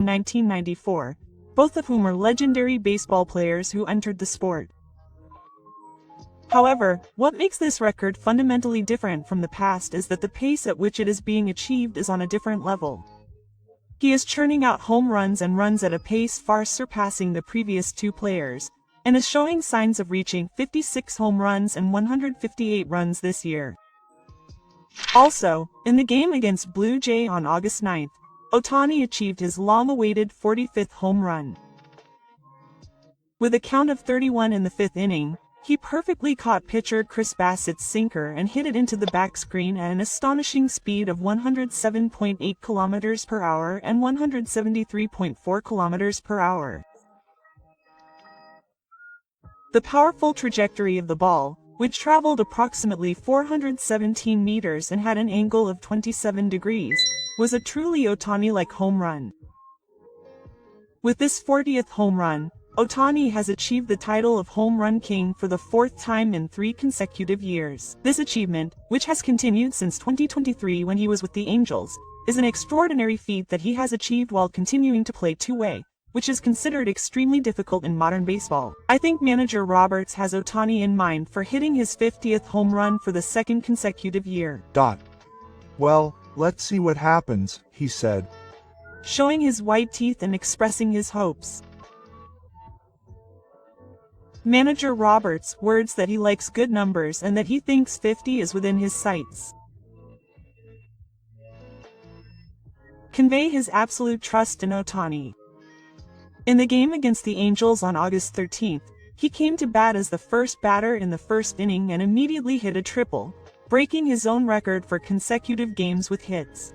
1994, both of whom are legendary baseball players who entered the sport. However, what makes this record fundamentally different from the past is that the pace at which it is being achieved is on a different level. He is churning out home runs and runs at a pace far surpassing the previous two players, and is showing signs of reaching 56 home runs and 158 runs this year. Also, in the game against Blue Jay on August 9th, Ohtani achieved his long-awaited 45th home run. With a count of 31 in the fifth inning, he perfectly caught pitcher Chris Bassett's sinker and hit it into the back screen at an astonishing speed of 107.8 km per hour and 173.4 km per hour. The powerful trajectory of the ball, which traveled approximately 417 meters and had an angle of 27 degrees, was a truly Ohtani-like home run. With this 40th home run, Ohtani has achieved the title of Home Run King for the fourth time in 3 consecutive years. This achievement, which has continued since 2023 when he was with the Angels, is an extraordinary feat that he has achieved while continuing to play two-way, which is considered extremely difficult in modern baseball. I think manager Roberts has Ohtani in mind for hitting his 50th home run for the second consecutive year. Well, let's see what happens, he said, showing his white teeth and expressing his hopes. Manager Roberts' words that he likes good numbers and that he thinks 50 is within his sights convey his absolute trust in Ohtani. In the game against the Angels on August 13th, he came to bat as the first batter in the first inning and immediately hit a triple, breaking his own record for consecutive games with hits.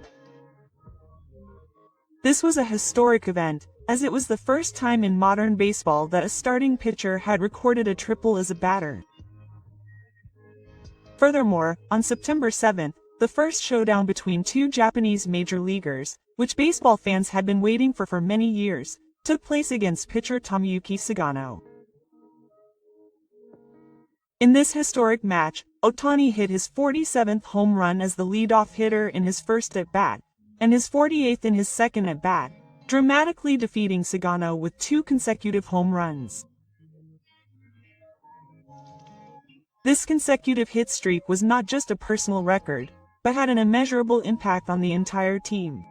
This was a historic event, as it was the first time in modern baseball that a starting pitcher had recorded a triple as a batter. Furthermore, on September 7th, the first showdown between two Japanese major leaguers, which baseball fans had been waiting for many years, took place against pitcher Tomoyuki Sugano. In this historic match, Ohtani hit his 47th home run as the leadoff hitter in his first at-bat, and his 48th in his second at-bat, dramatically defeating Sugano with 2 consecutive home runs. This consecutive hit streak was not just a personal record, but had an immeasurable impact on the entire team.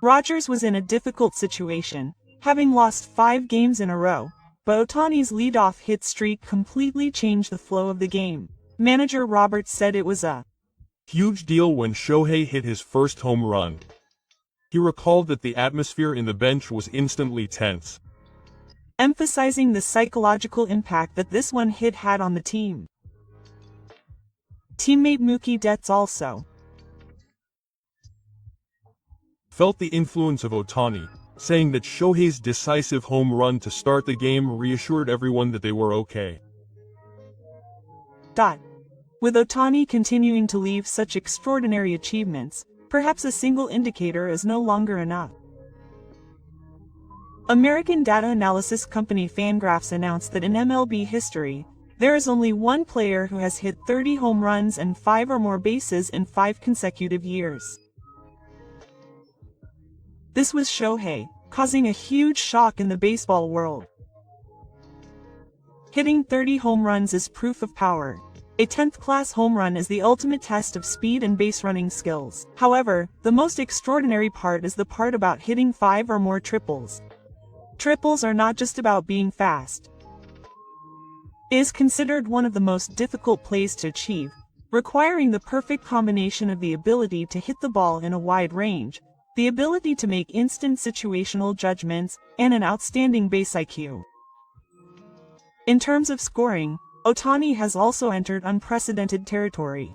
Rogers was in a difficult situation, having lost 5 games in a row, but Ohtani's leadoff hit streak completely changed the flow of the game. Manager Roberts said it was a huge deal when Shohei hit his first home run. He recalled that the atmosphere in the bench was instantly tense, emphasizing the psychological impact that this one hit had on the team. Teammate Mookie Betts also felt the influence of Ohtani, saying that Shohei's decisive home run to start the game reassured everyone that they were okay. With Ohtani continuing to leave such extraordinary achievements, perhaps a single indicator is no longer enough. American data analysis company Fangraphs announced that in MLB history, there is only one player who has hit 30 home runs and 5 or more bases in 5 consecutive years. This was Shohei, causing a huge shock in the baseball world. Hitting 30 home runs is proof of power. A 10th-class home run is the ultimate test of speed and base-running skills. However, the most extraordinary part is the part about hitting 5 or more triples. Triples are not just about being fast. It is considered one of the most difficult plays to achieve, requiring the perfect combination of the ability to hit the ball in a wide range, the ability to make instant situational judgments, and an outstanding base IQ. In terms of scoring, Ohtani has also entered unprecedented territory.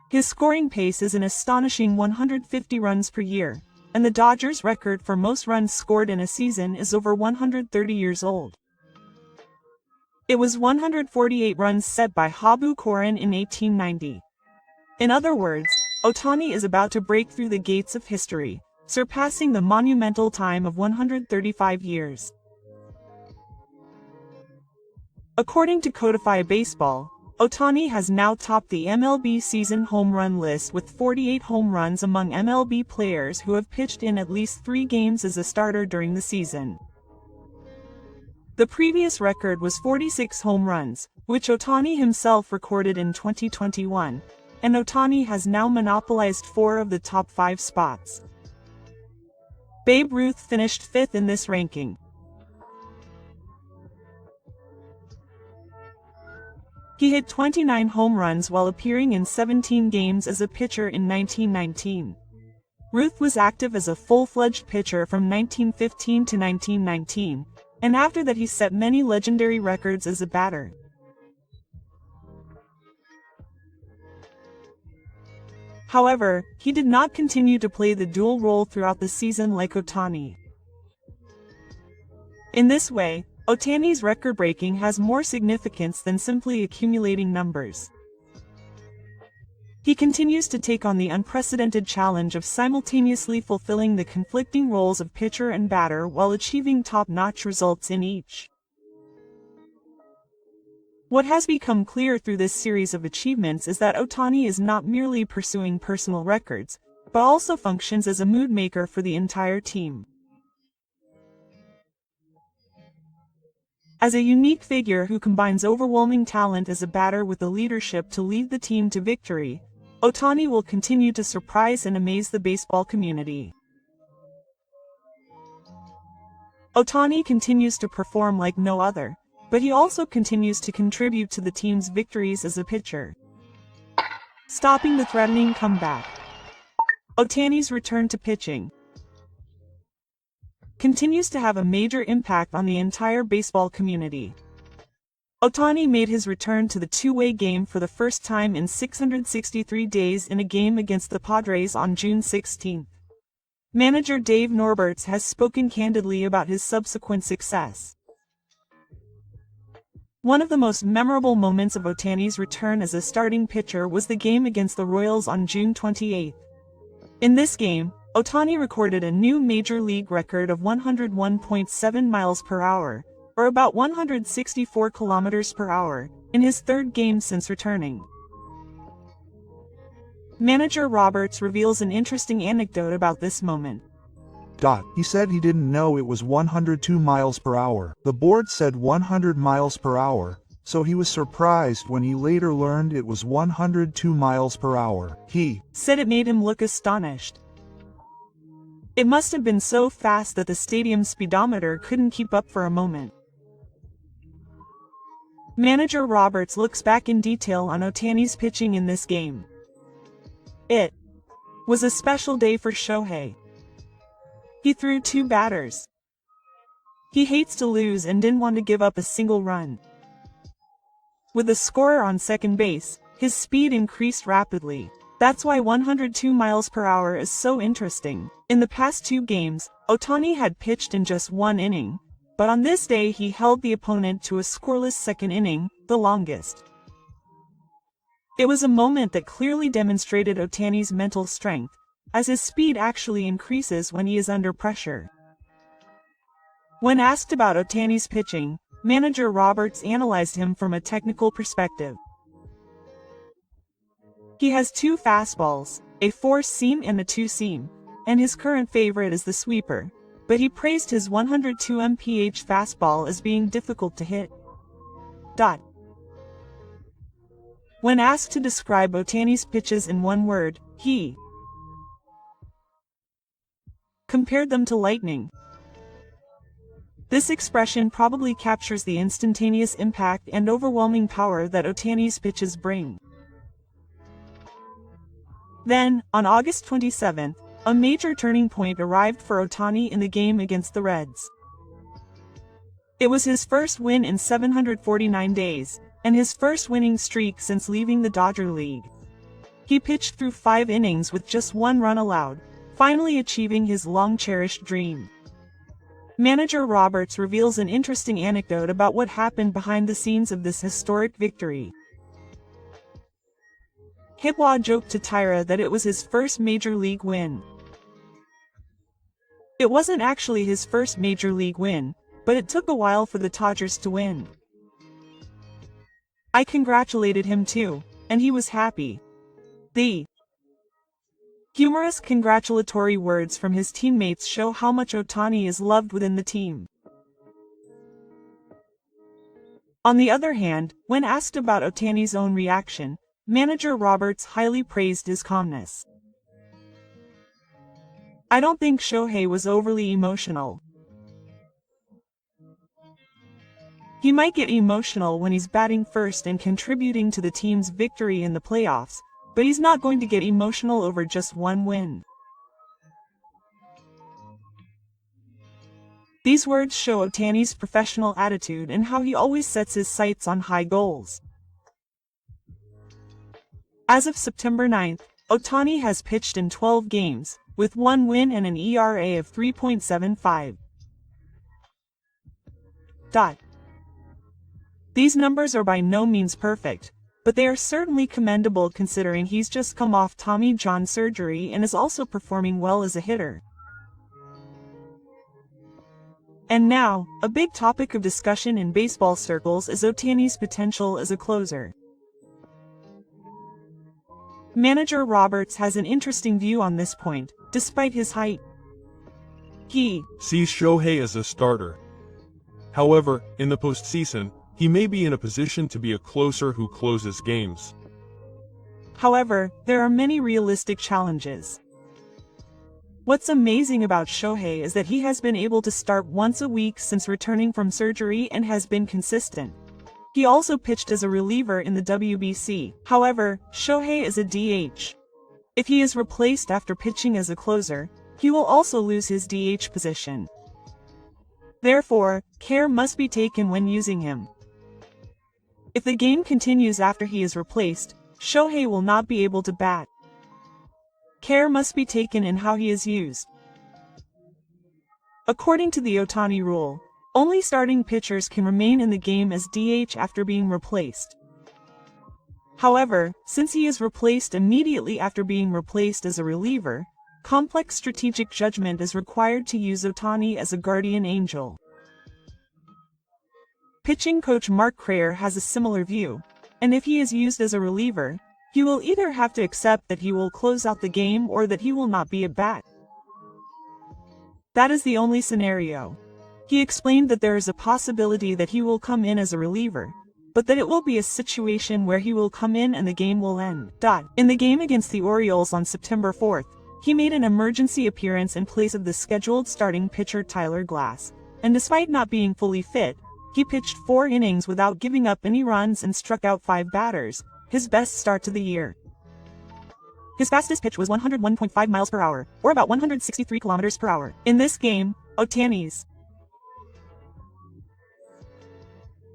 His scoring pace is an astonishing 150 runs per year, and the Dodgers' record for most runs scored in a season is over 130 years old. It was 148 runs set by Habu Koren in 1890. In other words, Ohtani is about to break through the gates of history, surpassing the monumental time of 135 years. According to Codify Baseball, Ohtani has now topped the MLB season home run list with 48 home runs among MLB players who have pitched in at least 3 games as a starter during the season. The previous record was 46 home runs, which Ohtani himself recorded in 2021, and Ohtani has now monopolized 4 of the top 5 spots. Babe Ruth finished 5th in this ranking. He hit 29 home runs while appearing in 17 games as a pitcher in 1919. Ruth was active as a full-fledged pitcher from 1915 to 1919, and after that he set many legendary records as a batter. However, he did not continue to play the dual role throughout the season like Ohtani. In this way, Ohtani's record-breaking has more significance than simply accumulating numbers. He continues to take on the unprecedented challenge of simultaneously fulfilling the conflicting roles of pitcher and batter while achieving top-notch results in each. What has become clear through this series of achievements is that Ohtani is not merely pursuing personal records, but also functions as a mood maker for the entire team. As a unique figure who combines overwhelming talent as a batter with the leadership to lead the team to victory, Ohtani will continue to surprise and amaze the baseball community. Ohtani continues to perform like no other, but he also continues to contribute to the team's victories as a pitcher. Stopping the threatening comeback. Ohtani's return to pitching continues to have a major impact on the entire baseball community. Ohtani made his return to the two-way game for the first time in 663 days in a game against the Padres on June 16. Manager Dave Norberts has spoken candidly about his subsequent success. One of the most memorable moments of Ohtani's return as a starting pitcher was the game against the Royals on June 28. In this game, Ohtani recorded a new major league record of 101.7 miles per hour, or about 164 kilometers per hour, in his 3rd game since returning. Manager Roberts reveals an interesting anecdote about this moment. He said he didn't know it was 102 miles per hour. The board said 100 miles per hour, so he was surprised when he later learned it was 102 miles per hour. He said it made him look astonished. It must have been so fast that the stadium speedometer couldn't keep up for a moment. Manager Roberts looks back in detail on Ohtani's pitching in this game. It was a special day for Shohei. He threw 2 batters. He hates to lose and didn't want to give up a single run. With the scorer on second base, his speed increased rapidly. That's why 102 miles per hour is so interesting. In the past 2 games, Ohtani had pitched in just 1 inning, but on this day he held the opponent to a scoreless 2nd inning, the longest. It was a moment that clearly demonstrated Ohtani's mental strength, as his speed actually increases when he is under pressure. When asked about Ohtani's pitching, manager Roberts analyzed him from a technical perspective. He has 2 fastballs, a 4-seam and a 2-seam, and his current favorite is the sweeper, but he praised his 102 mph fastball as being difficult to hit. When asked to describe Ohtani's pitches in one word, he compared them to lightning. This expression probably captures the instantaneous impact and overwhelming power that Ohtani's pitches bring. Then, on August 27, a major turning point arrived for Ohtani in the game against the Reds. It was his first win in 749 days, and his first winning streak since leaving the Dodger League. He pitched through 5 innings with just 1 run allowed, finally achieving his long-cherished dream. Manager Roberts reveals an interesting anecdote about what happened behind the scenes of this historic victory. Hitwa joked to Tyra that it was his first major league win. It wasn't actually his first major league win, but it took a while for the Dodgers to win. I congratulated him too, and he was happy. The humorous congratulatory words from his teammates show how much Ohtani is loved within the team. On the other hand, when asked about Ohtani's own reaction, manager Roberts highly praised his calmness. I don't think Shohei was overly emotional. He might get emotional when he's batting first and contributing to the team's victory in the playoffs, but he's not going to get emotional over just one win. These words show Ohtani's professional attitude and how he always sets his sights on high goals. As of September 9th, Ohtani has pitched in 12 games, with 1 win and an ERA of 3.75. These numbers are by no means perfect, but they are certainly commendable considering he's just come off Tommy John surgery and is also performing well as a hitter. And now, a big topic of discussion in baseball circles is Ohtani's potential as a closer. Manager Roberts has an interesting view on this point, despite his height. He sees Shohei as a starter. However, in the postseason, he may be in a position to be a closer who closes games. However, there are many realistic challenges. What's amazing about Shohei is that he has been able to start once a week since returning from surgery and has been consistent. He also pitched as a reliever in the WBC. However, Shohei is a DH. If he is replaced after pitching as a closer, he will also lose his DH position. Therefore, care must be taken when using him. If the game continues after he is replaced, Shohei will not be able to bat. Care must be taken in how he is used. According to the Ohtani rule, only starting pitchers can remain in the game as DH after being replaced. However, since he is replaced immediately after being replaced as a reliever, complex strategic judgment is required to use Ohtani as a guardian angel. Pitching coach Mark Crayer has a similar view, and if he is used as a reliever, he will either have to accept that he will close out the game or that he will not be at bat. That is the only scenario. He explained that there is a possibility that he will come in as a reliever, but that it will be a situation where he will come in and the game will end. In the game against the Orioles on September 4th, he made an emergency appearance in place of the scheduled starting pitcher Tyler Glass, and despite not being fully fit, he pitched 4 innings without giving up any runs and struck out 5 batters, his best start to the year. His fastest pitch was 101.5 miles per hour, or about 163 kilometers per hour. In this game, Ohtani's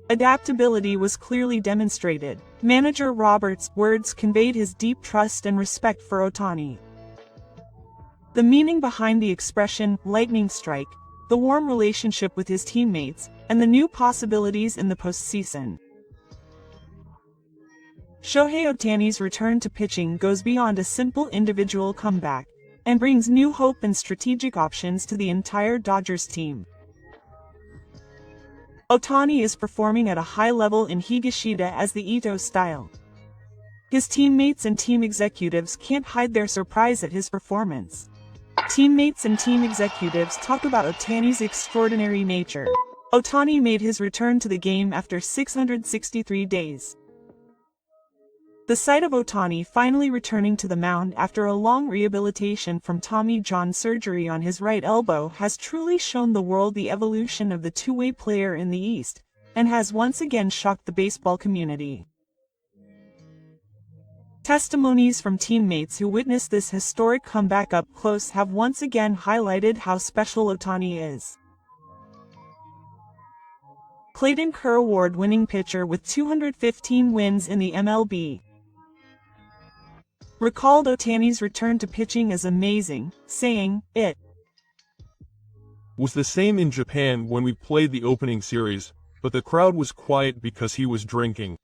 adaptability was clearly demonstrated. Manager Roberts' words conveyed his deep trust and respect for Ohtani. The meaning behind the expression, lightning strike, the warm relationship with his teammates, and the new possibilities in the postseason. Shohei Ohtani's return to pitching goes beyond a simple individual comeback, and brings new hope and strategic options to the entire Dodgers team. Ohtani is performing at a high level in Higashida as the Ito style. His teammates and team executives can't hide their surprise at his performance. Teammates and team executives talk about Ohtani's extraordinary nature. Ohtani made his return to the game after 663 days. The sight of Ohtani finally returning to the mound after a long rehabilitation from Tommy John surgery on his right elbow has truly shown the world the evolution of the two-way player in the East, and has once again shocked the baseball community. Testimonies from teammates who witnessed this historic comeback up close have once again highlighted how special Ohtani is. Clayton Kerr award-winning pitcher with 215 wins in the MLB recalled Ohtani's return to pitching as amazing, saying, "It was the same in Japan when we played the opening series, but the crowd was quiet because he was drinking.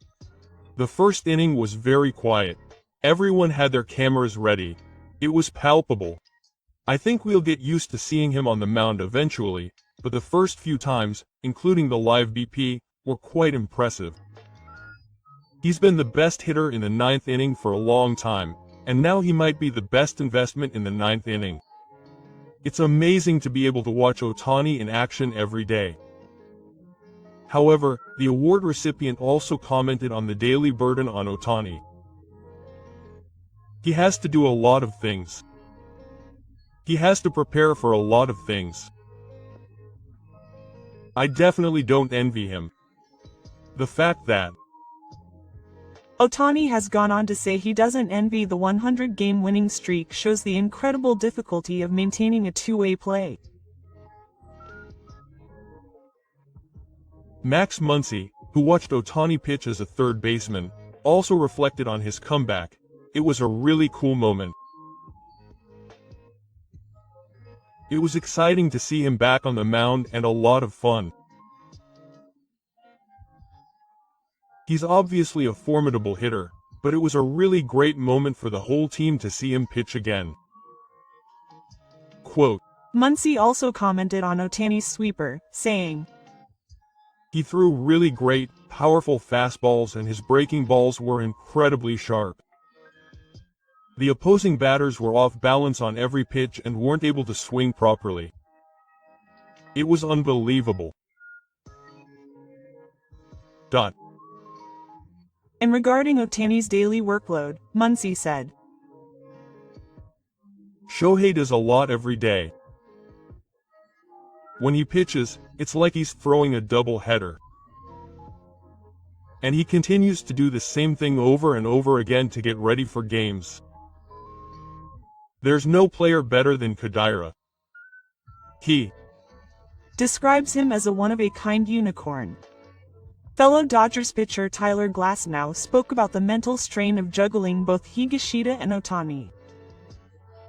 The first inning was very quiet. Everyone had their cameras ready. It was palpable. I think we'll get used to seeing him on the mound eventually, but the first few times, including the live BP, were quite impressive." He's been the best hitter in the ninth inning for a long time, and now he might be the best investment in the ninth inning. It's amazing to be able to watch Ohtani in action every day. However, the award recipient also commented on the daily burden on Ohtani. He has to do a lot of things. He has to prepare for a lot of things. I definitely don't envy him. The fact that Ohtani has gone on to say he doesn't envy the 100-game winning streak shows the incredible difficulty of maintaining a two-way play. Max Muncy, who watched Ohtani pitch as a third baseman, also reflected on his comeback. It was a really cool moment. It was exciting to see him back on the mound and a lot of fun. He's obviously a formidable hitter, but it was a really great moment for the whole team to see him pitch again. Quote, Muncy also commented on Ohtani's sweeper, saying, "He threw really great, powerful fastballs and his breaking balls were incredibly sharp. The opposing batters were off balance on every pitch and weren't able to swing properly. It was unbelievable." And regarding Ohtani's daily workload, Muncy said, "Shohei does a lot every day. When he pitches, it's like he's throwing a double-header. And he continues to do the same thing over and over again to get ready for games. There's no player better than Kadira. He describes him as a one-of-a-kind unicorn." Fellow Dodgers pitcher Tyler Glasnow spoke about the mental strain of juggling both Higashida and Ohtani.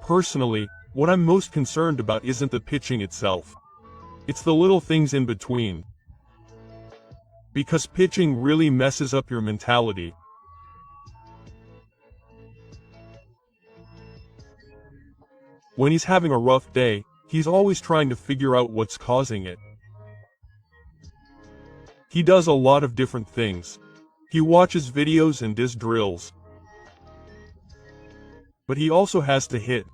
Personally, what I'm most concerned about isn't the pitching itself. It's the little things in between. Because pitching really messes up your mentality. When he's having a rough day, he's always trying to figure out what's causing it. He does a lot of different things. He watches videos and does drills. But he also has to hit.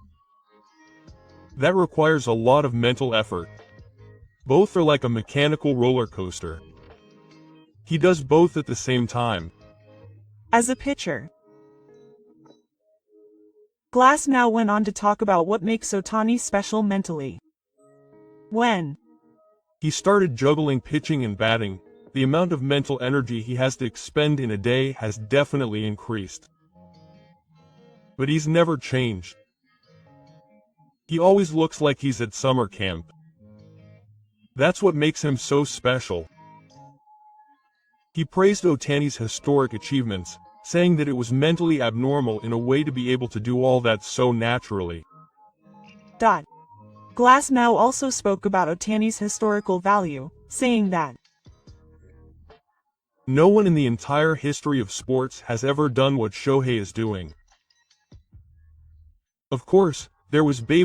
That requires a lot of mental effort. Both are like a mechanical roller coaster. He does both at the same time. As a pitcher, Glasnow went on to talk about what makes Ohtani special mentally. When he started juggling pitching and batting, the amount of mental energy he has to expend in a day has definitely increased. But he's never changed. He always looks like he's at summer camp. That's what makes him so special. He praised Ohtani's historic achievements, saying that it was mentally abnormal in a way to be able to do all that so naturally. Glasnow also spoke about Ohtani's historical value, saying that no one in the entire history of sports has ever done what Shohei is doing. Of course, there was Babe